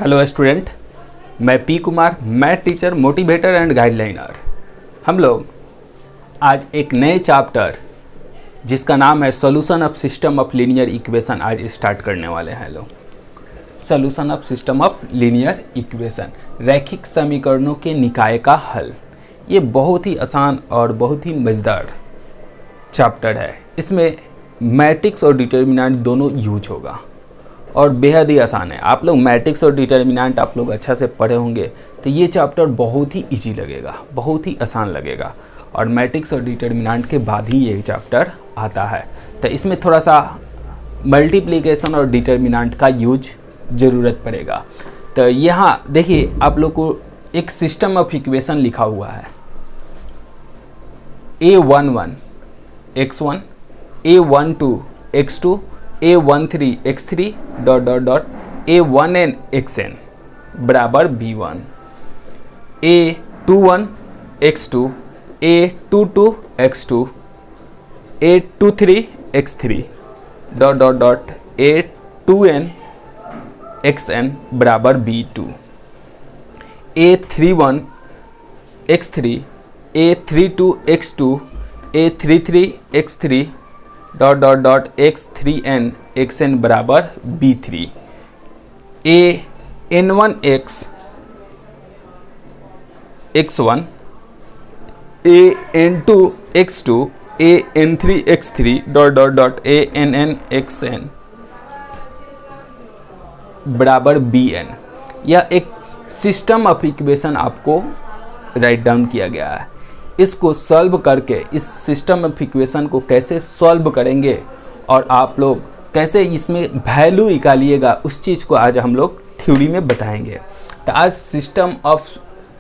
Hello student, मैं P Kumar, math teacher, motivator and guideliner. हम लोग आज एक नए चैप्टर जिसका नाम है solution of system of linear equation आज स्टार्ट करने वाले हैं लोग। Solution of system of linear equation, रैखिक समीकरणों के निकाय का हल। ये बहुत ही आसान और बहुत ही मज़ेदार चैप्टर है। इसमें मैट्रिक्स और डिटर्मिनेंट दोनों यूज होगा और बेहद ही आसान है। आप लोग मैट्रिक्स और डिटर्मिनेंट आप लोग अच्छा से पढ़े होंगे तो ये चैप्टर बहुत ही इजी लगेगा, बहुत ही आसान लगेगा। और मैट्रिक्स और डिटर्मिनेंट के बाद ही ये चैप्टर आता है, तो इसमें थोड़ा सा मल्टीप्लिकेशन और डिटर्मिनेंट का यूज ज़रूरत पड़ेगा। तो यहाँ देखिए, आप लोग को एक सिस्टम ऑफ इक्वेशन लिखा हुआ है। A11 x1, A12 x2, A13 x3 dot dot dot A1n xn बराबर B1, A21 x2, A22 x2, A23 x3 dot dot dot A2n xn बराबर B2, A31 x3, A32 x2, A33 x3 dot dot dot x3n xn बराबर B3, An1 x1, An2 x2, An3 x3 dot dot dot Ann xn बराबर Bn। यह एक system of equation आपको write down किया गया है। इसको सॉल्व करके इस सिस्टम ऑफ इक्वेशन को कैसे सॉल्व करेंगे और आप लोग कैसे इसमें वैल्यू निकालिएगा, उस चीज़ को आज हम लोग थ्योरी में बताएंगे। तो आज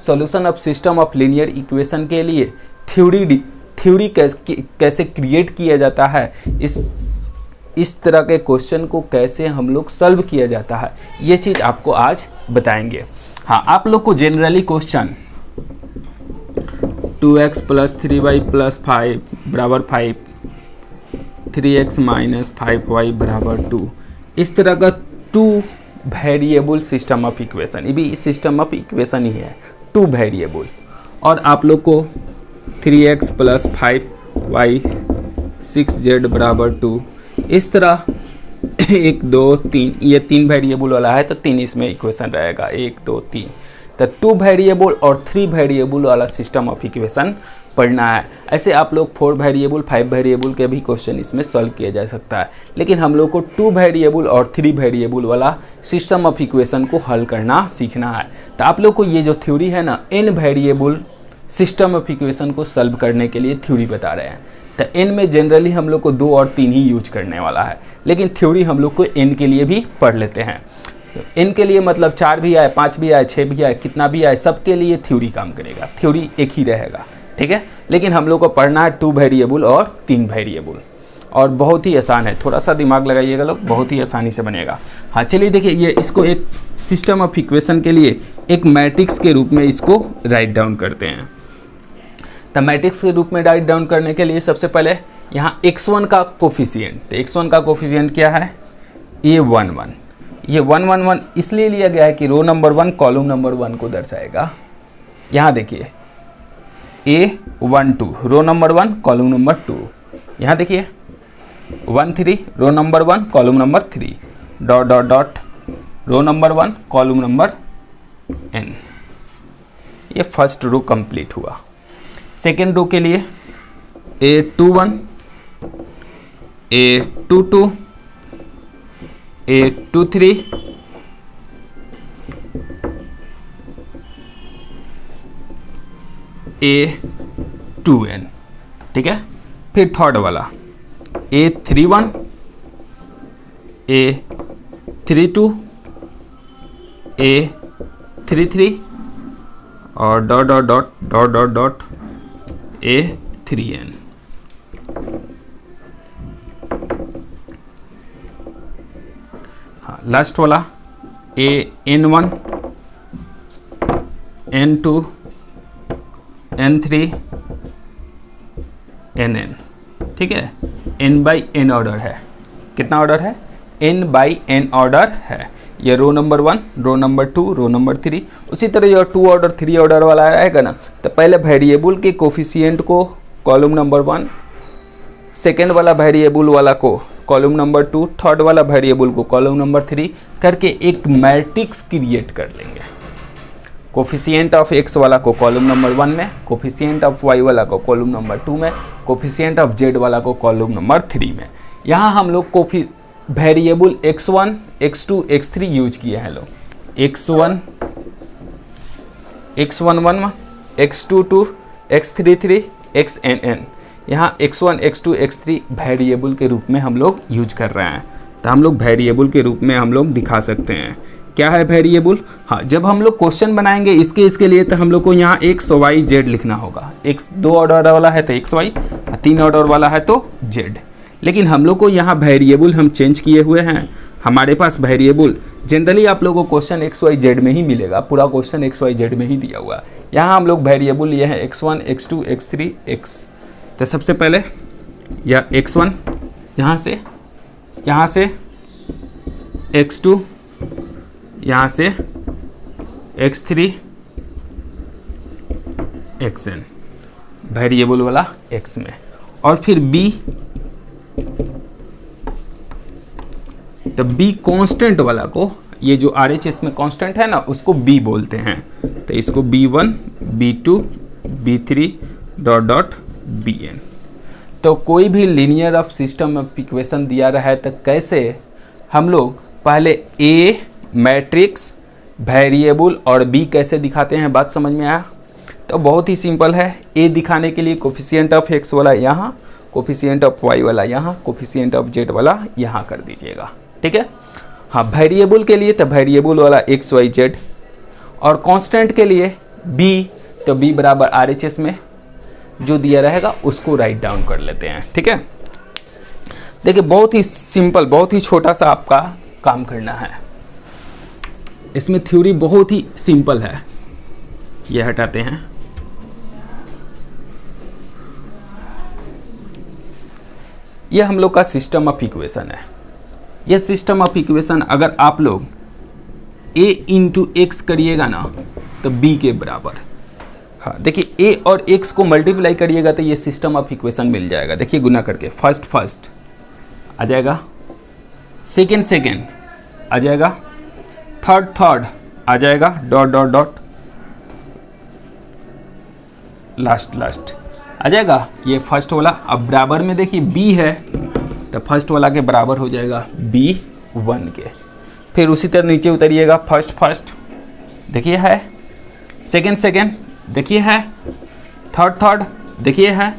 solution of system of linear equation के लिए थ्योरी कैसे क्रिएट किया जाता है, इस तरह के क्वेश्चन को कैसे हम लोग सॉल्व किया जाता है, ये चीज़ आपको आज बताएंगे। हाँ, आप लोग को जनरली क्वेश्चन 2x + 3y + 5 बराबर 5, 3x - 5y बराबर 2, इस तरह का 2 वेरिएबल सिस्टम ऑफ इक्वेशन, ये भी सिस्टम ऑफ इक्वेशन ही है, 2 वेरिएबल। और आप लोग को 3x + 5y 6z बराबर 2, इस तरह 1 2 3, ये 3 वेरिएबल वाला है तो 3 इसमें इक्वेशन रहेगा, 1 2 3। तो 2 वेरिएबल और 3 वेरिएबल वाला सिस्टम ऑफ इक्वेशन पढ़ना है। ऐसे आप लोग 4 वेरिएबल 5 वेरिएबल के भी क्वेश्चन इसमें सॉल्व किया जा सकता है, लेकिन हम लोग को 2 वेरिएबल और 3 वेरिएबल वाला सिस्टम ऑफ इक्वेशन को हल करना सीखना है। तो आप लोग को ये जो थ्योरी है ना, n variable system of equation को सॉल्व करने के लिए थ्योरी बता रहे हैं। तो n में जनरली हम लोग को 2 और 3 ही यूज करने वाला है, लेकिन थ्योरी हम लोग को n के लिए भी पढ़ लेते हैं। n के लिए मतलब 4 भी आए, 5 भी आए, 6 भी आए, कितना भी आए, सबके लिए थ्योरी काम करेगा, थ्योरी एक ही रहेगा, ठीक है। लेकिन हम लोग को पढ़ना है 2 वेरिएबल और 3 वेरिएबल, और बहुत ही आसान है, थोड़ा सा दिमाग लगाइएगा लोग, बहुत ही आसानी से बनेगा। हाँ चलिए देखिए, ये इसको एक सिस्टम ऑफ इक्वेशन के लिए एक मैट्रिक्स के रूप में इसको राइट डाउन करते हैं। तो मैट्रिक्स के रूप में राइट डाउन करने के लिए सबसे पहले यहाँ x1 का कोफिशिएंट, तो x1 का कोफिशिएंट क्या है, A11। ये 1 1 1 इसलिए लिया गया है कि रो नंबर 1 कॉलम नंबर 1 को दर्शाएगा। यहाँ देखिए A12 रो नंबर 1 कॉलम नंबर 2, यहाँ देखिए 1 3 row number 1 column number 3 dot dot dot row number 1 column number n। ये फर्स्ट रो कंप्लीट हुआ। सेकेंड रो के लिए A21 A22 A23 A2n, ठीक है। फिर थर्ड वाला A31 A32 A33 और dot dot dot dot dot dot A3n। हाँ, लास्ट वाला An1 N2 N3 Nn, ठीक है। n बाई n ऑर्डर है, कितना ऑर्डर है, n बाई n ऑर्डर है। ये row number 1, row number 2, row number 3। उसी तरह जो 2 ऑर्डर 3 ऑर्डर वाला आएगा ना, तो पहले वेरिएबल के कोफिशिएंट को कॉलम नंबर 1, सेकेंड वाला वेरिएबल वाला को कॉलम नंबर 2, थर्ड वाला वेरिएबल को कॉलम नंबर 3 करके एक मैट्रिक्स क्रिएट कर लेंगे। कोफिशिएंट ऑफ x वाला को कॉलम नंबर 1 में, कोफिशिएंट ऑफ y वाला को कॉलम नंबर 2 में, कोफिशिएंट ऑफ z वाला को कॉलम नंबर 3 में। यहाँ हम लोग variable x1, x2, x3 use किए हैं लोग। x1 1, x2 2, x3 3, xnn। यहाँ x1, x2, x3 वेरिएबल के रूप में हम लोग यूज कर रहे हैं, तो हम लोग वेरिएबल के रूप में हम लोग दिखा सकते हैं। क्या है वेरिएबल? हाँ, जब हम लोग क्वेश्चन बनाएंगे इसके लिए, तो हम लोग को यहाँ x y z लिखना होगा। x 2 ऑर्डर वाला है तो x y, 3 ऑर्डर वाला है तो z। लेकिन हम लोग को यहाँ वेरिएबल हम चेंज किए हुए हैं। हमारे पास वेरिएबल जनरली आप लोगों को क्वेश्चन x y z में ही मिलेगा, पूरा क्वेश्चन x y z में ही दिया हुआ है। यहाँ हम लोग वेरिएबल लिए हैं x1, x2, x3, x। तो सबसे पहले यह x1 यहाँ से x2 यहाँ से x3 xn वेरिएबल वाला x में, और फिर b, तो b कांस्टेंट वाला को, ये जो RHS में कांस्टेंट है ना, उसको b बोलते हैं। तो इसको b1, b2, b3 dot dot bn। तो कोई भी linear of system of equation दिया रहा है तो कैसे हम लोग पहले a मैट्रिक्स, वेरिएबल और b कैसे दिखाते हैं, बात समझ में आया? तो बहुत ही सिंपल है। a दिखाने के लिए कोफिशिएंट ऑफ x वाला यहाँ, कोफिशिएंट ऑफ y वाला यहाँ, कोफिशिएंट ऑफ z वाला यहाँ कर दीजिएगा, ठीक है। हाँ, वेरिएबल के लिए तो वेरिएबल वाला x y z, और कांस्टेंट के लिए b, तो b बराबर RHS में जो दिया रहेगा उसको राइट डाउन कर लेते हैं, ठीक है। देखिए बहुत ही सिंपल, बहुत ही छोटा सा आपका काम करना है। इसमें थ्योरी बहुत ही सिंपल है। ये हटाते हैं। यह हम लोग का सिस्टम ऑफ इक्वेशन है। यह सिस्टम ऑफ इक्वेशन अगर आप लोग a इंटू एक्स करिएगा ना, तो b के बराबर। हाँ देखिए, a और x को मल्टीप्लाई करिएगा तो ये सिस्टम ऑफ इक्वेशन मिल जाएगा। देखिए गुना करके फर्स्ट आ जाएगा, सेकेंड आ जाएगा, थर्ड आ जाएगा, डॉट डॉट डॉट लास्ट आ जाएगा। ये फर्स्ट वाला। अब बराबर में देखिए b है, तो फर्स्ट वाला के बराबर हो जाएगा b1 के। फिर उसी तरह नीचे उतरिएगा, फर्स्ट देखिए है, सेकेंड देखिए है, थर्ड देखिए है।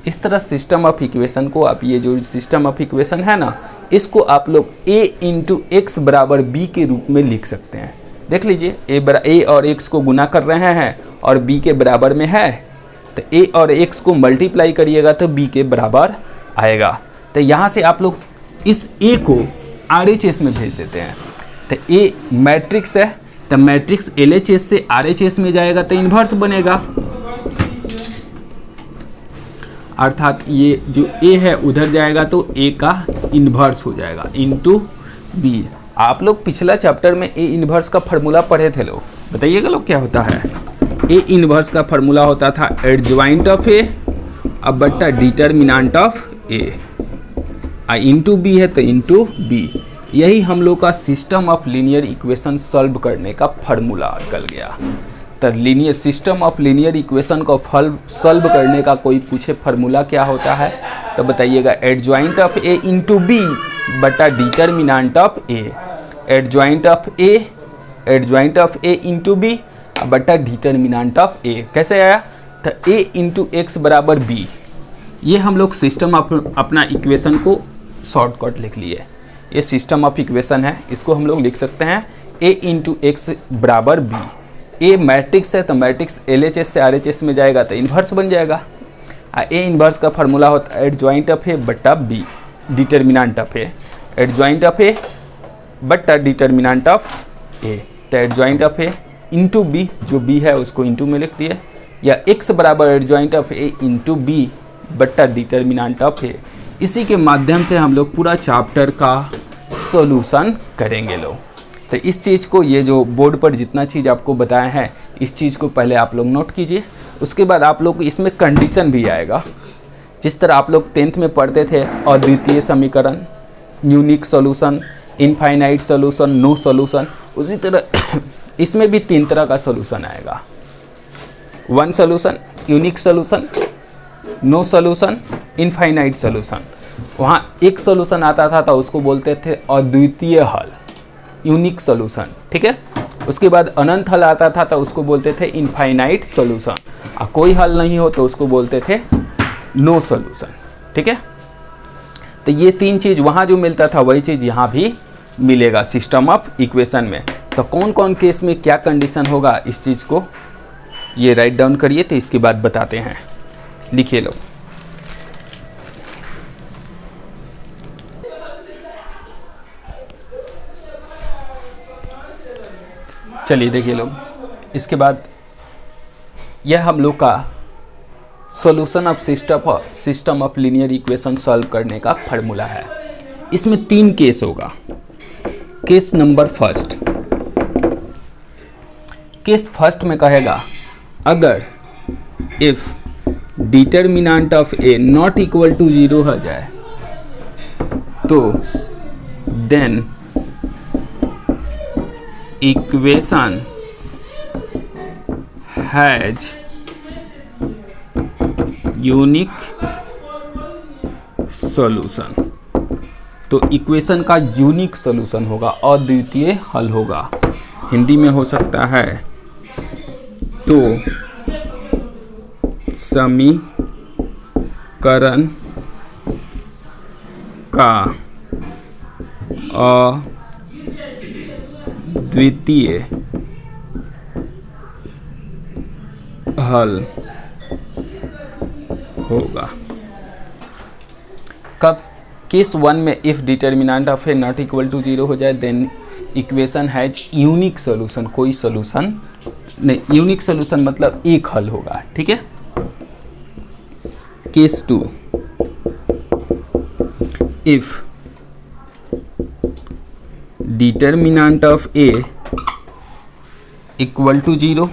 इस तरह सिस्टम ऑफ इक्वेशन को आप, ये जो सिस्टम ऑफ इक्वेशन है ना, इसको आप लोग a इंटू एक्स बराबर b के रूप में लिख सकते हैं। देख लीजिए, a और x को गुना कर रहे हैं और b के बराबर में है, तो a और x को मल्टीप्लाई करिएगा तो b के बराबर आएगा। तो यहाँ से आप लोग इस a को RHS में भेज देते हैं। तो a मैट्रिक्स है, तो मैट्रिक्स LHS से RHS में जाएगा तो इन्वर्स बनेगा, अर्थात ये जो a है उधर जाएगा तो a का इन्वर्स हो जाएगा इंटू b। आप लोग पिछला चैप्टर में a इन्वर्स का फार्मूला पढ़े थे लोग, बताइएगा लोग क्या होता है। a इन्वर्स का फार्मूला होता था एडजॉइंट ऑफ a अब बट्टा determinant of a, into b है तो इंटू b। यही हम लोग का system of linear equation solve करने का फार्मूला निकल गया। तो linear system of linear equation को सॉल्व करने का कोई पूछे फार्मूला क्या होता है, तो बताइएगा adjoint of a into b बटा determinant of a। Adjoint of a into b बटा डिटर्मिनेंट ऑफ a कैसे आया? तो a इंटू एक्स बराबर b। ये हम लोग सिस्टम ऑफ अपना इक्वेशन को शॉर्टकट लिख लिए। ये सिस्टम ऑफ इक्वेशन है, इसको हम लोग लिख सकते हैं a इंटू एक्स बराबर b। a मैट्रिक्स है तो मैट्रिक्स LHS से RHS में जाएगा तो इन्वर्स बन जाएगा। a इन्वर्स का फार्मूला होता है एडजॉइंट ऑफ a बट्टा b determinant of a, adjoint of a बट्टा डिटर्मिनेंट ऑफ a। तो adjoint of a into b, जो b है उसको इंटू में लिख दिए, या x बराबर adjoint of a into b बट्टा डिटर्मिनेंट ऑफ a। इसी के माध्यम से हम लोग पूरा चैप्टर का सॉल्यूशन करेंगे लोग। तो इस चीज़ को, ये जो बोर्ड पर जितना चीज़ आपको बताया है, इस चीज़ को पहले आप लोग नोट कीजिए। उसके बाद आप लोग इसमें कंडीशन भी आएगा। जिस तरह आप लोग 10th में पढ़ते थे अद्वितीय समीकरण, unique solution, infinite solution, no solution, उसी तरह इसमें भी 3 तरह का सॉल्यूशन आएगा। 1 solution, unique solution, no solution, infinite solution. वहाँ एक सॉल्यूशन आता था तो उसको बोलते थे अद्वितीय हल, यूनिक सॉल्यूशन, ठीक है। उसके बाद अनंत हल आता था तो उसको बोलते थे इनफाइनाइट सॉल्यूशन, और कोई हल नहीं हो तो उसको बोलते थे नो सॉल्यूशन, ठीक है। तो ये 3 चीज़ वहाँ जो मिलता था वही चीज़ यहाँ भी मिलेगा सिस्टम ऑफ इक्वेशन में। तो कौन कौन केस में क्या कंडीशन होगा, इस चीज़ को ये राइट डाउन करिए, तो इसके बाद बताते हैं। लिखिए लो। चलिए देखिए लोग, इसके बाद यह हम लोग का solution of system of linear equation solve करने का फार्मूला है। इसमें 3 केस होगा। Case number first, case first में कहेगा अगर if determinant of A not equal to 0 हो जाए तो then equation has unique solution. तो इक्वेशन का यूनिक सॉल्यूशन होगा, अद्वितीय हल होगा। हिंदी में हो सकता है तो समीकरण का अद्वितीय हल होगा। कब? केस 1 में if determinant of A not equal to 0 हो जाए then equation has unique solution, कोई सॉल्यूशन नहीं, यूनिक सॉल्यूशन मतलब एक हल होगा, ठीक है। Case 2, if determinant of A equal to 0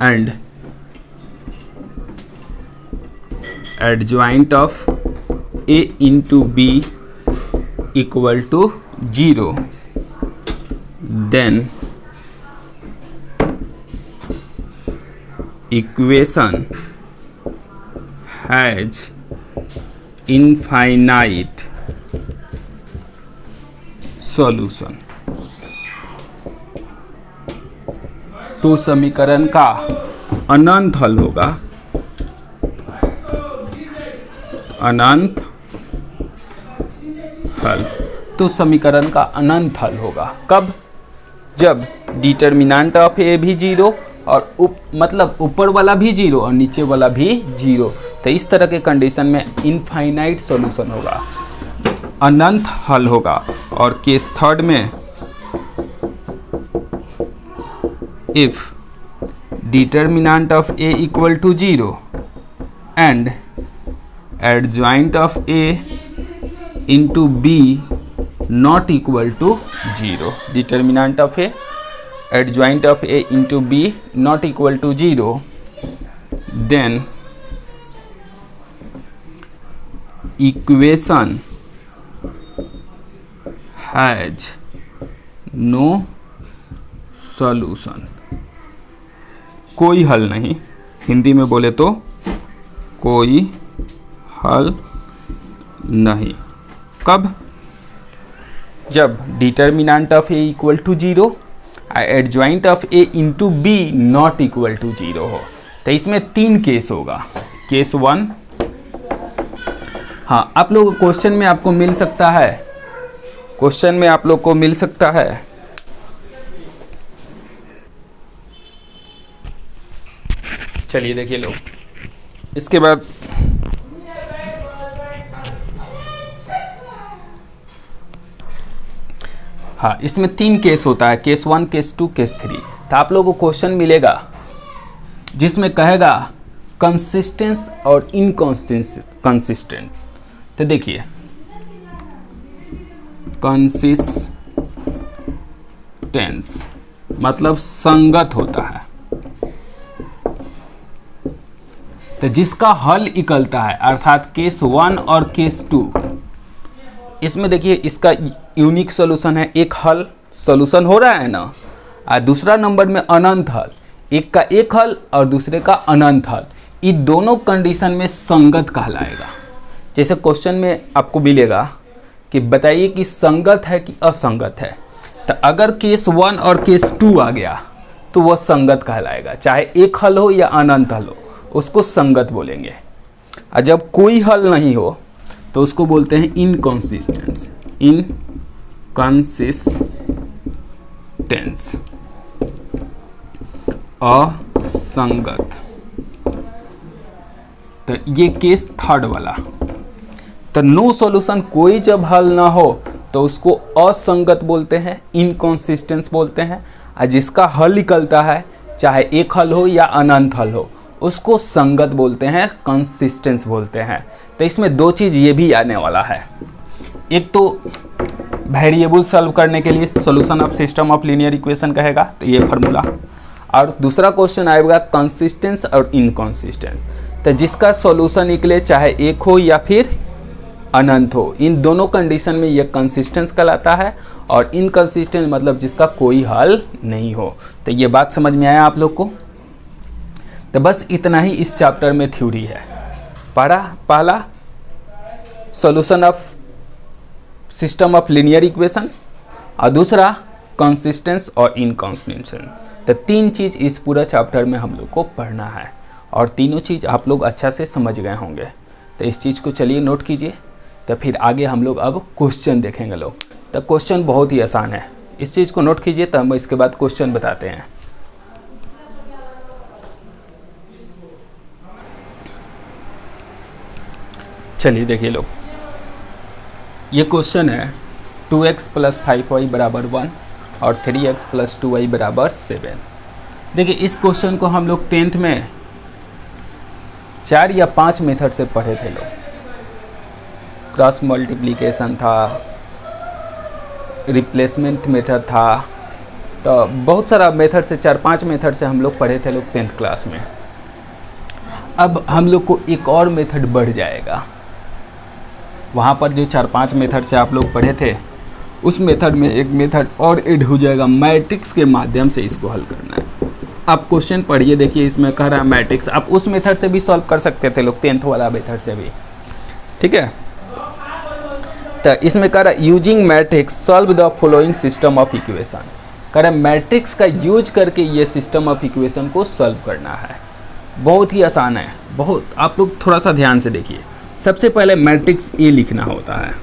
and adjoint of a into b equal to 0 then equation has infinite solution। तो समीकरण का अनंत हल होगा, अनंत हल। तो समीकरण का अनंत हल होगा कब? जब डिटर्मिनेंट ऑफ ए भी 0 और मतलब ऊपर वाला भी 0 और नीचे वाला भी 0। तो इस तरह के कंडीशन में इनफाइनाइट सॉल्यूशन होगा, अनंत हल होगा। और केस 3 में if determinant of A equal to 0 and adjoint of a into b not equal to 0, determinant of a adjoint of a into b not equal to 0 then equation has no solution, कोई हल नहीं। हिंदी में बोले तो कोई हल नहीं। कब? जब determinant of A equal to 0 adjoint of A into B not equal to 0 हो। तो इसमें 3 केस होगा। केस 1, हाँ आप लोग क्वेश्चन में आपको मिल सकता है, क्वेश्चन में आप लोग को मिल सकता है चलिए देखिए लोग, इसके बाद हाँ इसमें 3 केस होता है, केस 1, केस 2, केस 3। तो आप लोगों को क्वेश्चन मिलेगा जिसमें कहेगा कंसिस्टेंस और इनकंसिस्टेंट। तो देखिए कंसिस्टेंस मतलब संगत होता है। तो जिसका हल निकलता है अर्थात केस 1 और केस 2, इसमें देखिए इसका यूनिक सॉल्यूशन है, एक हल सॉल्यूशन हो रहा है ना, और दूसरा नंबर में अनंत हल, एक का एक हल और दूसरे का अनंत हल, इन दोनों कंडीशन में संगत कहलाएगा। जैसे क्वेश्चन में आपको मिलेगा कि बताइए कि संगत है कि असंगत है, तो अगर केस 1 और केस 2 आ गया तो वह संगत कहलाएगा, चाहे एक हल हो या अनंत हल हो, उसको संगत बोलेंगे। और जब कोई हल नहीं हो तो उसको बोलते हैं इनकंसिस्टेंस, इनकंसिस्टेंस, असंगत। तो ये केस थर्ड वाला। तो नो सॉल्यूशन, कोई जब हल ना हो तो उसको असंगत बोलते हैं, इनकंसिस्टेंस बोलते हैं, और जिसका हल निकलता है चाहे एक हल हो या अनंत हल हो उसको संगत बोलते हैं, कंसिस्टेंस बोलते हैं। तो इसमें दो चीज़ ये भी आने वाला है, एक तो वेरिएबल सॉल्व करने के लिए solution of system of linear equation कहेगा, तो ये फार्मूला, और दूसरा क्वेश्चन आएगा कंसिस्टेंस और इनकंसिस्टेंस। तो जिसका सॉल्यूशन निकले चाहे एक हो या फिर अनंत हो, इन दोनों कंडीशन में ये कंसिस्टेंस कहलाता है, और इनकंसिस्टेंट मतलब जिसका कोई हल नहीं हो। तो ये बात समझ में आया आप लोग को? तो बस इतना ही इस चैप्टर में थ्योरी है। पहला solution of system of linear equation, और दूसरा कंसिस्टेंस और इनकंसिस्टेंस। तो तीन चीज़ इस पूरा चैप्टर में हम लोग को पढ़ना है, और तीनों चीज़ आप लोग अच्छा से समझ गए होंगे। तो इस चीज़ को चलिए नोट कीजिए, तो फिर आगे हम लोग अब क्वेश्चन देखेंगे लोग। तो क्वेश्चन बहुत ही आसान है, इस चीज़ को नोट कीजिए, तो हम इसके बाद क्वेश्चन बताते हैं। चलिए देखिए लोग, ये क्वेश्चन है 2x + 5y = 1 और 3x + 2y = 7। देखिए इस क्वेश्चन को हम लोग 10th में 4 या 5 मेथड से पढ़े थे लोग। क्रॉस मल्टीप्लिकेशन था, रिप्लेसमेंट मेथड था, तो बहुत सारा मेथड से 4-5 मेथड से हम लोग पढ़े थे लोग 10th क्लास में। अब हम लोग को एक और मेथड बढ़ जाएगा, वहाँ पर जो 4-5 मेथड से आप लोग पढ़े थे उस मेथड में एक मेथड और ऐड हो जाएगा, मैट्रिक्स के माध्यम से इसको हल करना है। आप क्वेश्चन पढ़िए, देखिए इसमें कह रहा है मैट्रिक्स, आप उस मेथड से भी सॉल्व कर सकते थे लोग, 10th वाला मेथड से भी, ठीक है। तो इसमें कह रहा है using matrix solve the following system of equation. कह रहा है मैट्रिक्स का यूज करके ये सिस्टम ऑफ इक्वेशन को सॉल्व करना है। बहुत ही आसान है, बहुत, आप लोग थोड़ा सा ध्यान से देखिए। सबसे पहले मैट्रिक्स ए लिखना होता है,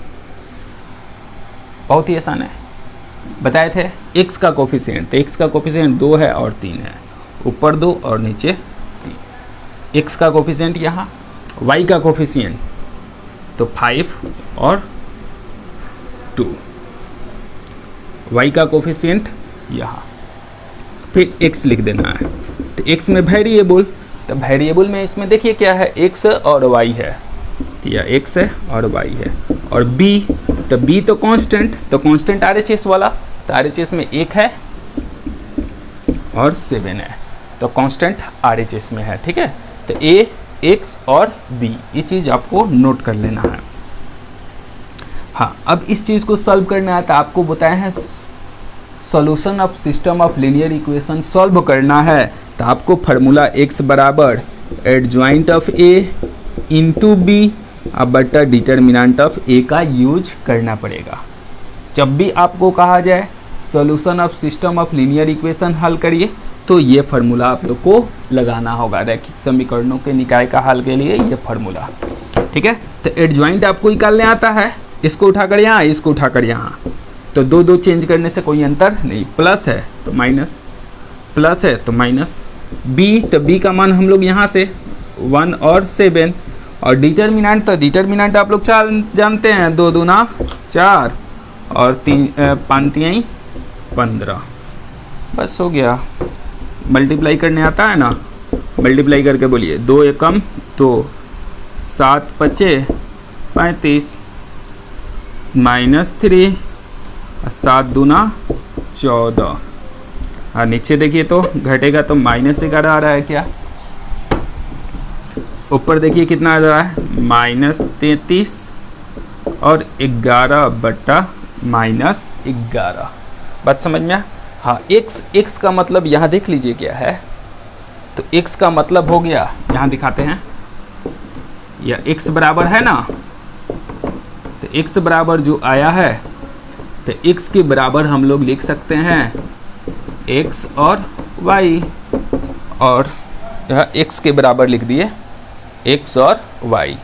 बहुत ही आसान है, बताए थे। x का कोफिशिएंट, तो x का कोफिशिएंट 2 है और 3 है, ऊपर 2 और नीचे 3। x का कोफिशिएंट यहाँ, y का कोफिशिएंट तो 5 और 2, y का कोफिशिएंट यहाँ, फिर x लिख देना है। तो x में वेरिएबल, तो वेरिएबल में इसमें देखिए क्या है, x और y है, या x है और y है, और b, तो b तो कांस्टेंट, तो कांस्टेंट RHS वाला, तो RHS में 1 है और 7 है, तो कांस्टेंट RHS में है, ठीक है। तो a, x और b, ये चीज़ आपको नोट कर लेना है। हाँ, अब इस चीज़ को सॉल्व करना है, तो आपको बताया है solution of system of linear equation solve करना है, तो आपको फार्मूला x बराबर adjoint of a into B बटा डिटर्मिनेंट ऑफ ए का यूज करना पड़ेगा। जब भी आपको कहा जाए solution of system of linear equation हल करिए, तो ये फार्मूला आप लोग को लगाना होगा, रैखिक समीकरणों के निकाय का हल के लिए ये फार्मूला, ठीक है। तो एडजॉइंट आपको निकालने आता है, इसको उठाकर यहाँ, इसको उठाकर यहाँ, तो 2-2 चेंज करने से कोई अंतर नहीं, प्लस है तो माइनस, प्लस है तो माइनस। बी, तो बी का मान हम लोग यहाँ से 1 और 7, और डिटर्मिनेंट, तो डिटर्मिनेंट आप लोग जानते हैं, 2 दूना 4 और 5 15, बस हो गया। मल्टीप्लाई करने आता है ना, मल्टीप्लाई करके बोलिए, 2 एकम 2, 7 × 5 = 35, -3 7 दूना 14, और नीचे देखिए तो घटेगा तो -11 आ रहा है क्या, ऊपर देखिए कितना आ रहा है -33 और 11 बट्टा -11। बात समझ में? हाँ, x का मतलब यहाँ देख लीजिए क्या है, तो x का मतलब हो गया, यहाँ दिखाते हैं, यह x बराबर है ना, तो x बराबर जो आया है, तो x के बराबर हम लोग लिख सकते हैं x और y, और यह x के बराबर लिख दिए x और y,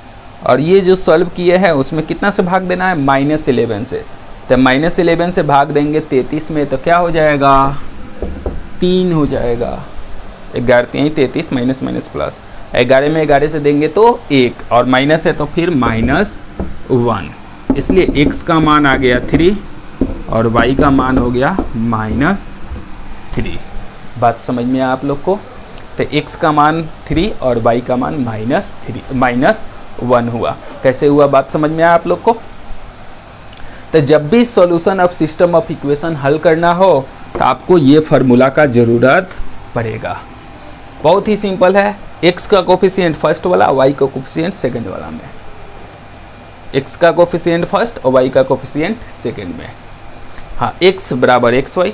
और ये जो सॉल्व किए हैं उसमें कितना से भाग देना है, -11 से, तो -11 से भाग देंगे 33 में, तो क्या हो जाएगा 3 हो जाएगा, 11 3 33 माइनस माइनस प्लस, 11 में 11 से देंगे तो 1, और माइनस है तो फिर -1, इसलिए x का मान आ गया 3 और y का मान हो गया -3। बात समझ में आया आप लोग को? तो x का मान 3 और y का मान -1 हुआ। कैसे हुआ, बात समझ में आया आप लोग को? तो जब भी solution of system of equation हल करना हो तो आपको ये फार्मूला का ज़रूरत पड़ेगा। बहुत ही सिंपल है, x का कोफिशिएंट फर्स्ट वाला, y का कोफिशिएंट सेकंड वाला में, x का कोफिशिएंट फर्स्ट और y का कोफिशिएंट सेकंड में। हाँ, x बराबर xy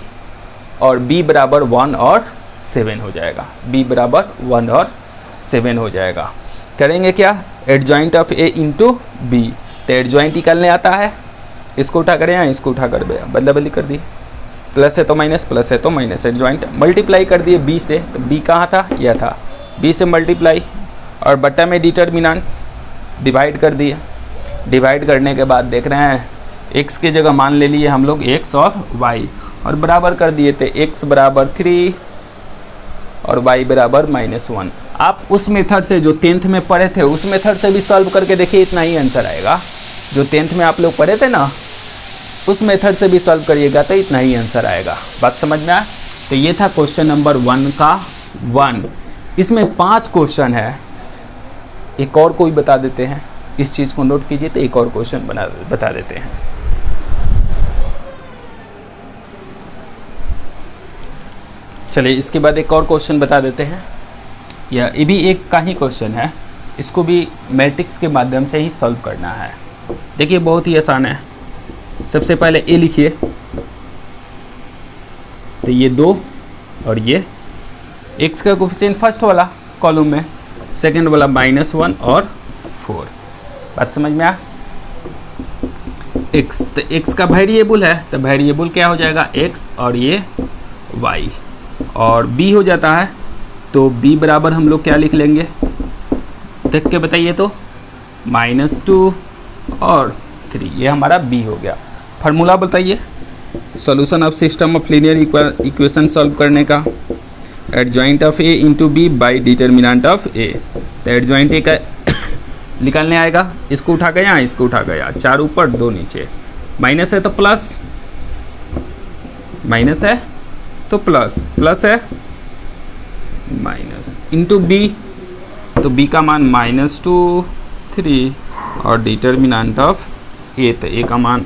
और b बराबर 1 और 7 हो जाएगा, b बराबर 1 और 7 हो जाएगा। करेंगे क्या, adjoint of a into B, तो एडजॉइंट निकालने आता है, इसको उठा कर यहाँ इसको उठा कर बदला बदली कर दी, प्लस है तो माइनस, प्लस है तो माइनस, एडजॉइंट मल्टीप्लाई कर दिए b से, तो b कहाँ था, यह था, b से मल्टीप्लाई और बट्टा में डिटर्मिनेंट डिवाइड कर दिए, डिवाइड करने के बाद देख रहे हैं x के जगह मान ले लिए हम लोग x और y, और बराबर कर दिए थे x बराबर 3 और y बराबर -1। आप उस मेथड से जो 10th में पढ़े थे उस मेथड से भी सॉल्व करके देखिए, इतना ही आंसर आएगा। जो 10th में आप लोग पढ़े थे ना, उस मेथड से भी सॉल्व करिएगा तो इतना ही आंसर आएगा। बात समझ में आया? तो ये था क्वेश्चन नंबर 1 का 1। इसमें 5 क्वेश्चन है, एक और कोई बता देते हैं, इस चीज़ को नोट कीजिए, तो एक और क्वेश्चन बता देते हैं। चलिए इसके बाद एक और क्वेश्चन बता देते हैं, ये भी एक का ही क्वेश्चन है, इसको भी मैट्रिक्स के माध्यम से ही सॉल्व करना है। देखिए बहुत ही आसान है। सबसे पहले ए लिखिए, तो ये 2 और ये x का कोफिशिएंट फर्स्ट वाला कॉलम में, सेकंड वाला -1 और 4। बात समझ में आ? x, तो x का वेरिएबल है, तो वेरिएबल क्या हो जाएगा x और ये y, और b हो जाता है, तो b बराबर हम लोग क्या लिख लेंगे, देख के बताइए तो, -2 और 3, ये हमारा b हो गया। फार्मूला बताइए solution of system of linear equation solve करने का, adjoint of a into B by determinant of a। तो एडजॉइंट a का निकालने आएगा, इसको उठा गया, इसको उठा गया, 4 ऊपर 2 नीचे, माइनस है तो प्लस, माइनस है तो प्लस, प्लस है माइनस, इंटू b, तो b का मान -2 3 और डिटर्मिनेंट ऑफ a, तो a का मान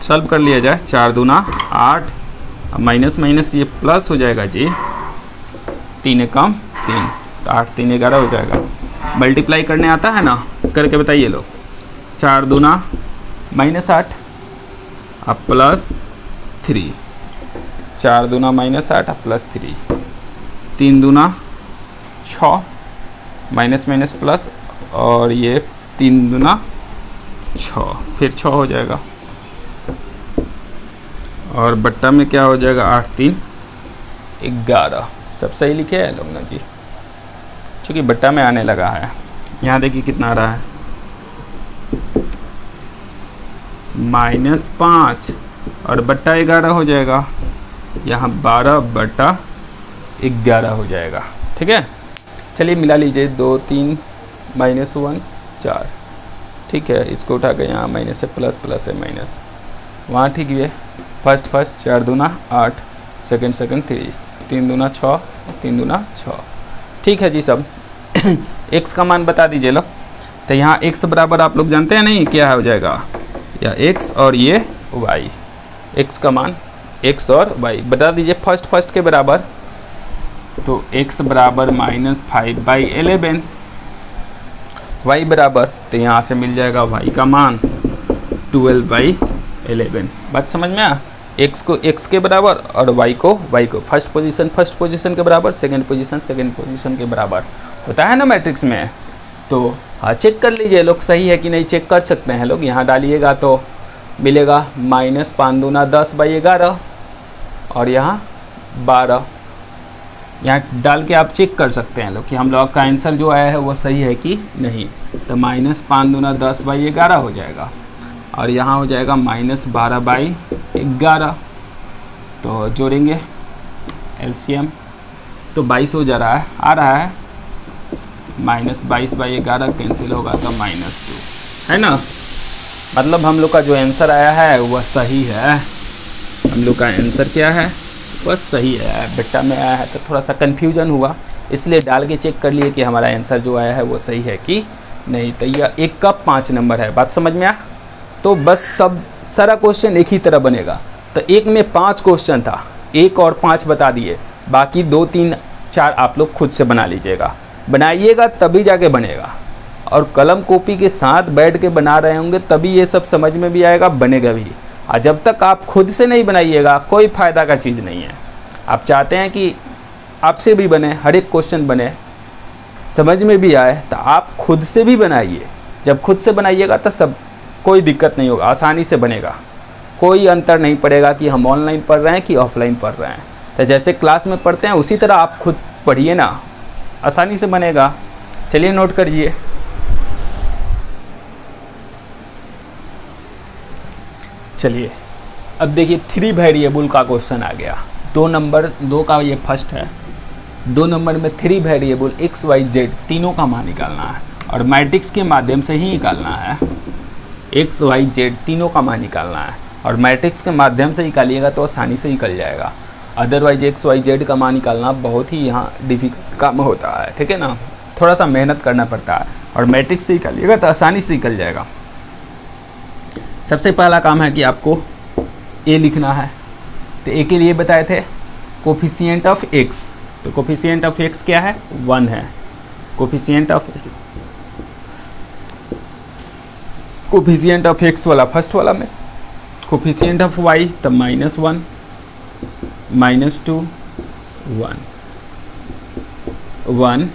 सॉल्व कर लिया जाए, 4 दूना 8, माइनस माइनस ये प्लस हो जाएगा जी, 3 कम 3, तो 8 3 11 हो जाएगा। मल्टीप्लाई करने आता है ना, करके बताइए लोग, 4 दूना -8 अब प्लस 3, 4 दूना -8 अब प्लस 3, 3 दूना 6, माइनस माइनस प्लस, और ये 3 दूना 6, फिर 6 हो जाएगा, और बट्टा में क्या हो जाएगा 8 3 11। सब सही लिखे हैं लोग ना जी, चूँकि बट्टा में आने लगा है। यहाँ देखिए कितना आ रहा है, -5 और बट्टा 11 हो जाएगा, यहाँ 12 बट्टा 11 हो जाएगा। ठीक है, चलिए मिला लीजिए, 2 3 -1 4, ठीक है, इसको उठा के यहाँ माइनस से प्लस, प्लस है माइनस, वहाँ ठीक है, फर्स्ट 4 दूना 8, सेकंड 3, 3 दूना 6, 3 दूना 6, ठीक है जी सब। x का मान बता दीजिए लो, तो यहाँ x बराबर आप लोग जानते हैं नहीं क्या हो जाएगा, या x और ये y, x का मान x और y बता दीजिए फर्स्ट के बराबर। तो x बराबर -5/11, y बराबर, तो यहाँ से मिल जाएगा y का मान 12/11। बात समझ में आ, x को x के बराबर और y को फर्स्ट पोजीशन के बराबर, सेकंड पोजीशन के बराबर होता है ना मैट्रिक्स में। तो हाँ, चेक कर लीजिए लोग सही है कि नहीं, चेक कर सकते हैं लोग। यहाँ डालिएगा तो मिलेगा -5 दूना 10/11 और यहाँ 12। यहाँ डाल के आप चेक कर सकते हैं लोग कि हम लोग का आंसर जो आया है वो सही है कि नहीं। तो -5 दूना 10/11 हो जाएगा और यहाँ हो जाएगा -12/11। तो जोड़ेंगे एलसीएम तो 22 हो जा रहा है, आ रहा है। -22/11 कैंसिल होगा तो -2 है ना। मतलब हम लोग का जो आंसर आया है वह सही है। हम लोग का आंसर क्या है, वह सही है। बेटा में आया है तो थोड़ा सा कन्फ्यूजन हुआ, इसलिए डाल के चेक कर लिए कि हमारा आंसर जो आया है वो सही है कि नहीं। तो यह 1 का 5 नंबर है। बात समझ में आ, तो बस सब सारा क्वेश्चन एक ही तरह बनेगा। तो एक में 5 क्वेश्चन था, 1 और 5 बता दिए, बाकी 2 3 4 आप लोग खुद से बना लीजिएगा, बनाइएगा तभी जाके बनेगा। और कलम कॉपी के साथ बैठ के बना रहे होंगे तभी ये सब समझ में भी आएगा, बनेगा भी। और जब तक आप खुद से नहीं बनाइएगा कोई फ़ायदा का चीज़ नहीं है। आप चाहते हैं कि आपसे भी बने, हर एक क्वेश्चन बने, समझ में भी आए, तो आप खुद से भी बनाइए। जब खुद से बनाइएगा तो सब कोई दिक्कत नहीं होगा, आसानी से बनेगा। कोई अंतर नहीं पड़ेगा कि हम ऑनलाइन पढ़ रहे हैं कि ऑफलाइन पढ़ रहे हैं। तो जैसे क्लास में पढ़ते हैं उसी तरह आप खुद पढ़िए ना, आसानी से बनेगा। चलिए नोट करिए। चलिए अब देखिए 3 वेरिएबल का क्वेश्चन आ गया। 2 का ये फर्स्ट है। 2 नंबर में 3 वेरिएबल x y z तीनों का मान निकालना है और मैट्रिक्स के माध्यम से ही निकालना है। x y z तीनों का मान निकालना है और मैट्रिक्स के माध्यम से निकालिएगा तो आसानी से निकल जाएगा। अदरवाइज x y z का मान निकालना बहुत ही यहाँ डिफिकल्ट काम होता है, ठीक है ना, थोड़ा सा मेहनत करना पड़ता है। और मैट्रिक्स से निकालिएगा तो आसानी से निकल जाएगा। सबसे पहला काम है कि आपको a लिखना है। तो a के लिए बताए थे कोफिशिएंट ऑफ x। तो कोफिशिएंट ऑफ x क्या है, 1 है। कोफिशिएंट ऑफ x वाला फर्स्ट वाला में, कोफिशिएंट ऑफ y तो -1 -2 1 1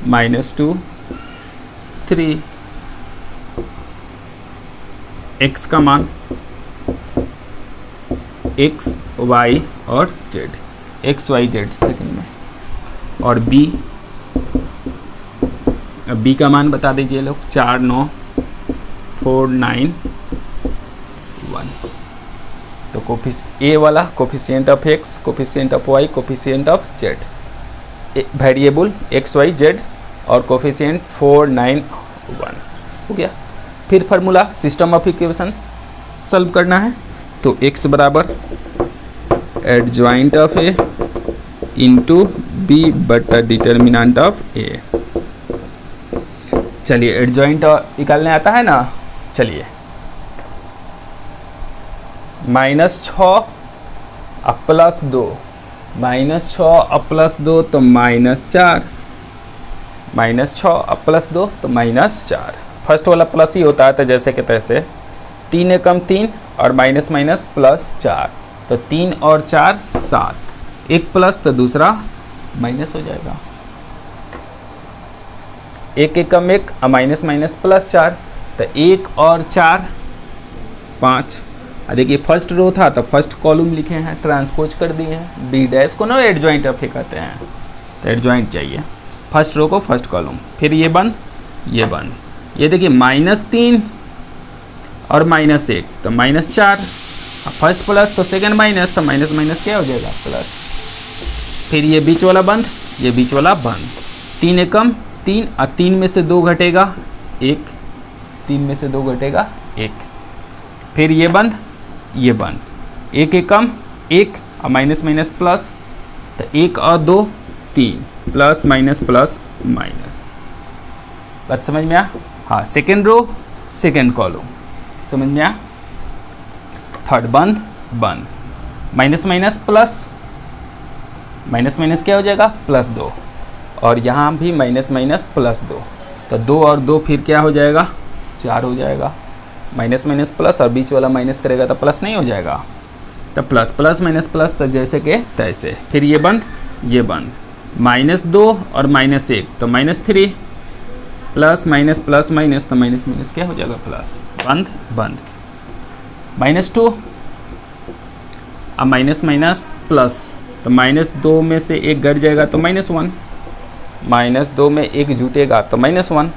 -2 3। x का मान x y और z, x y z second में। और b का मान बता दीजिए लोग, 4 9 4 9 1। तो a वाला coefficient of x, coefficient of y, coefficient of z, variable x y z और कोफिशिएंट 4 9 1 हो गया। फिर formula system of equation solve करना है। तो x बराबर adjoint of a into b बटा डिटर्मिनेंट ऑफ a। चलिए एडजॉइंट निकालने आता है ना। चलिए -6 +2, -6 +2 तो -4, -6 +2 तो -4। फर्स्ट वाला प्लस ही होता है तो जैसे कि तैसे। 3 एकम 3 और माइनस +4 तो 3 और 4 7, एक प्लस तो दूसरा माइनस हो जाएगा। 1 एकम 1 और माइनस +4 तो 1 और 4 5। देखिए फर्स्ट रो था तो फर्स्ट कॉलम लिखे हैं, ट्रांसपोज कर दिए हैं। बी डैश को ना एडजॉइंट ऑफ कहते हैं, तो एडजॉइंट चाहिए फर्स्ट रो को फर्स्ट कॉलम। फिर ये बंद, ये बंद। ये देखिए -3 और -1 तो -4, फर्स्ट प्लस तो सेकंड माइनस, तो माइनस क्या हो जाएगा प्लस। फिर ये बीच वाला बंद, ये बीच वाला बंद। 3 एकम 3 और 3 में से 2 घटेगा 1, 3 में से 2 घटेगा 1। फिर ये बंद, ये बंद। 1 एकम 1 और माइनस प्लस, तो 1 और 2 3, प्लस माइनस प्लस माइनस। बात समझ में आ? हाँ, सेकेंड रो सेकेंड कॉलम। समझ में आया? थर्ड बंद बंद, minus minus plus, minus minus क्या हो जाएगा? प्लस 2, और यहाँ भी माइनस माइनस प्लस 2, तो 2 और 2 फिर क्या हो जाएगा? 4 हो जाएगा। माइनस माइनस प्लस, और बीच वाला माइनस करेगा तो प्लस नहीं हो जाएगा? तो प्लस प्लस माइनस प्लस, तो जैसे के तैसे। फिर ये बंद ये बंद, -2 और -1 तो -3, प्लस माइनस प्लस माइनस तो माइनस माइनस क्या हो जाएगा? प्लस, बंद बंद, -2 अब माइनस माइनस प्लस, तो -2 में से 1 घट जाएगा तो -1, -2 में 1 जुटेगा तो -1।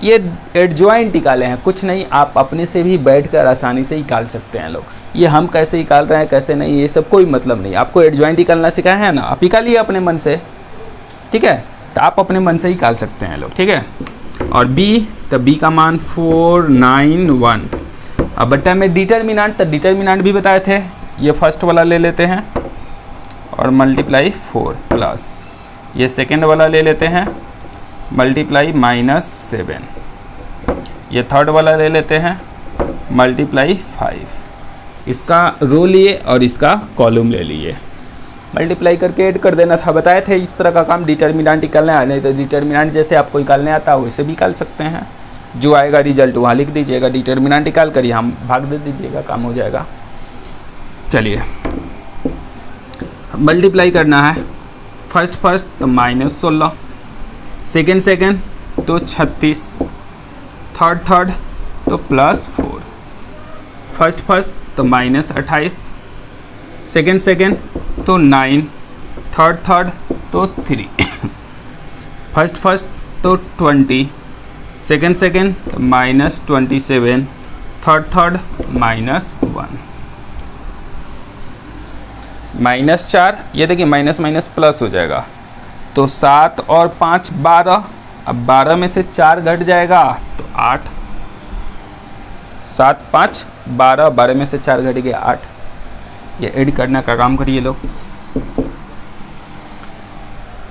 ये एडजॉइंट निकाले हैं, कुछ नहीं, आप अपने से भी बैठकर आसानी से निकाल सकते हैं लोग। ये हम कैसे निकाल रहे हैं कैसे नहीं, ये सब कोई मतलब नहीं। आपको एडजॉइंट निकालना सिखाया है ना, आप निकालिए अपने मन से, ठीक है? तो आप अपने मन से निकाल सकते हैं लोग, ठीक है? और b, तो b का मान 491। अब बट्टा में डिटर्मिनेंट, तो डिटर्मिनेंट भी बताए थे, ये फर्स्ट वाला ले लेते हैं और मल्टीप्लाई 4 प्लस, ये सेकेंड वाला ले लेते हैं मल्टीप्लाई -7, ये थर्ड वाला ले लेते हैं मल्टीप्लाई 5। इसका रो लिए और इसका कॉलम ले लिए, मल्टीप्लाई करके ऐड कर देना था। बताए थे इस तरह का काम डिटर्मिनेंट निकालना है, नहीं तो डिटर्मिनेंट जैसे आपको निकालने आता है वैसे भी निकाल सकते हैं। जो आएगा रिजल्ट वहाँ लिख दीजिएगा, डिटर्मिनेंट निकाल कर यहाँ भाग दे दीजिएगा, काम हो जाएगा। चलिए मल्टीप्लाई करना है, फर्स्ट तो -16, सेकेंड तो 36, थर्ड तो +4, फर्स्ट तो -28, सेकेंड तो 9, थर्ड तो 3, फर्स्ट तो 20, सेकेंड तो -27, थर्ड -1, -4, ये देखिए माइनस माइनस प्लस हो जाएगा, तो 7 और 5 12, अब 12 में से 4 घट जाएगा तो 8, 7 5 12, 12 में से 4 घट गया 8। ये ऐड करने का काम करिए लोग।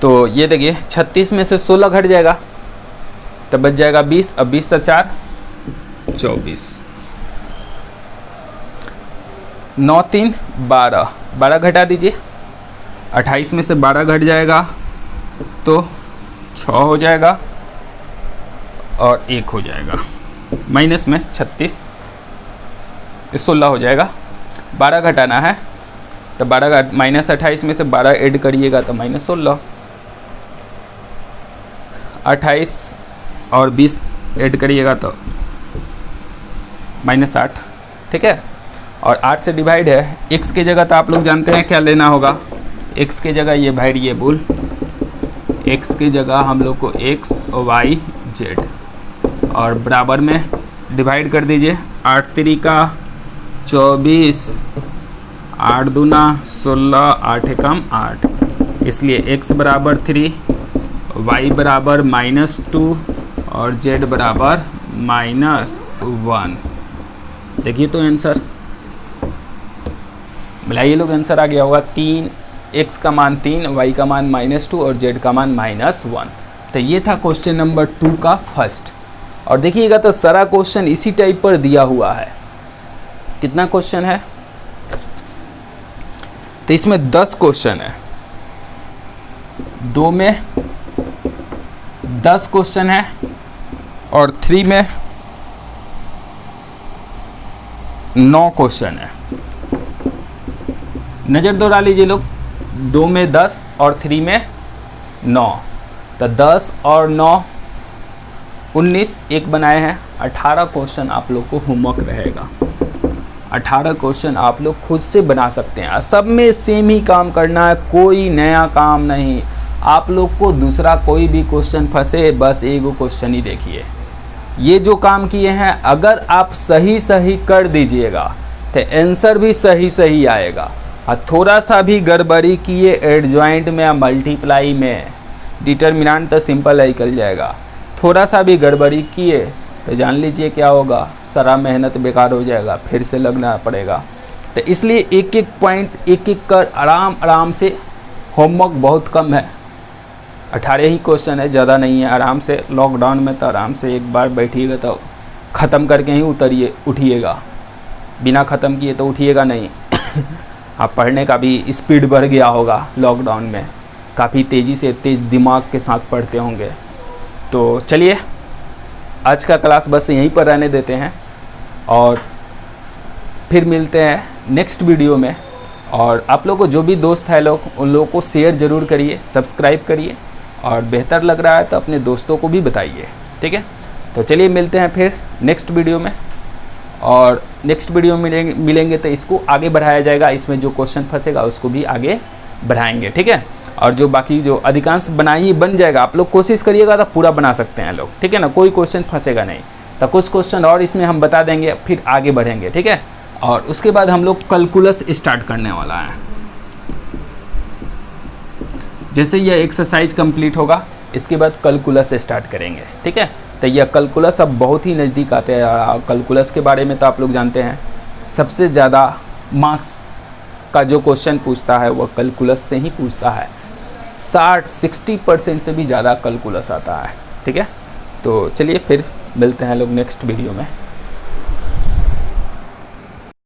तो ये देखिए 36 में से 16 घट जाएगा तो बच जाएगा 20, अब 20 से 4 24, 9 3 12, 12 घटा दीजिए, 28 में से 12 घट जाएगा तो 6 हो जाएगा और 1 हो जाएगा, माइनस में 36 16 हो जाएगा। 12 घटाना है तो 12 -28 में से 12 ऐड करिएगा तो -16, 28 और 20 ऐड करिएगा तो -8, ठीक है? और 8 से डिवाइड है, x की जगह तो आप लोग जानते हैं क्या लेना होगा, x की जगह ये वेरिएबल, x की जगह हम लोग को x y z, और बराबर में डिवाइड कर दीजिए, 8 3 का 24, 8 दूना 16, 8 एकम 8, इसलिए x बराबर 3, y बराबर -2 और z बराबर -1। देखिए तो आंसर, मिलाइए लोग, आंसर आ गया होगा 3, x का मान 3, y का मान -2 और z का मान -1। तो ये था क्वेश्चन नंबर 2 का फर्स्ट। और देखिएगा तो सारा क्वेश्चन इसी टाइप पर दिया हुआ है। कितना क्वेश्चन है? तो इसमें 10 क्वेश्चन है, 2 में 10 क्वेश्चन है और 3 में 9 क्वेश्चन है। नज़र दौड़ा लीजिए लोग, 2 में 10 और 3 में 9, तो 10 और 9 19, एक बनाए हैं। 18 क्वेश्चन आप लोग को होमवर्क रहेगा। 18 क्वेश्चन आप लोग खुद से बना सकते हैं, सब में सेम ही काम करना है, कोई नया काम नहीं। आप लोग को दूसरा कोई भी क्वेश्चन फंसे, बस एक क्वेश्चन ही देखिए। ये जो काम किए हैं अगर आप सही सही कर दीजिएगा तो आंसर भी सही सही आएगा, और थोड़ा सा भी गड़बड़ी किए एडजॉइंट में या मल्टीप्लाई में, डिटर्मिनेंट तो सिंपल है निकल जाएगा। थोड़ा सा भी गड़बड़ी किए तो जान लीजिए क्या होगा, सारा मेहनत बेकार हो जाएगा, फिर से लगना पड़ेगा। तो इसलिए एक एक पॉइंट एक एक कर आराम आराम से, होमवर्क बहुत कम है, 18 ही क्वेश्चन है, ज़्यादा नहीं है। आराम से लॉकडाउन में तो आराम से एक बार बैठिएगा तो ख़त्म करके ही उठिएगा, बिना ख़त्म किए तो उठिएगा नहीं। आप पढ़ने का भी स्पीड बढ़ गया होगा लॉकडाउन में, काफ़ी तेज़ी से तेज़ दिमाग के साथ पढ़ते होंगे। तो चलिए आज का क्लास बस यहीं पर रहने देते हैं और फिर मिलते हैं नेक्स्ट वीडियो में। और आप लोगों को जो भी दोस्त है लोग, उन लोगों को शेयर ज़रूर करिए, सब्सक्राइब करिए और बेहतर लग रहा है तो अपने दोस्तों को भी बताइए, ठीक है। तो चलिए मिलते हैं फिर नेक्स्ट वीडियो में, और नेक्स्ट वीडियो में मिलेंगे तो इसको आगे बढ़ाया जाएगा, इसमें जो क्वेश्चन फंसेगा उसको भी आगे बढ़ाएंगे, ठीक है। और जो बाकी जो अधिकांश बन जाएगा, आप लोग कोशिश करिएगा तो पूरा बना सकते हैं लोग, ठीक है ना, कोई क्वेश्चन फंसेगा नहीं। तो कुछ क्वेश्चन और इसमें हम बता देंगे, फिर आगे बढ़ेंगे, ठीक है। और उसके बाद हम लोग कैलकुलस स्टार्ट करने वाला है। जैसे यह एक्सरसाइज कंप्लीट होगा इसके बाद कैलकुलस स्टार्ट करेंगे, ठीक है। तो यह कैलकुलस अब बहुत ही नज़दीक आते हैं। कैलकुलस के बारे में तो आप लोग जानते हैं, सबसे ज़्यादा मार्क्स का जो क्वेश्चन पूछता है वह कैलकुलस से ही पूछता है। 60% से भी ज़्यादा कैलकुलस आता है, ठीक है। तो चलिए फिर मिलते हैं लोग नेक्स्ट वीडियो में।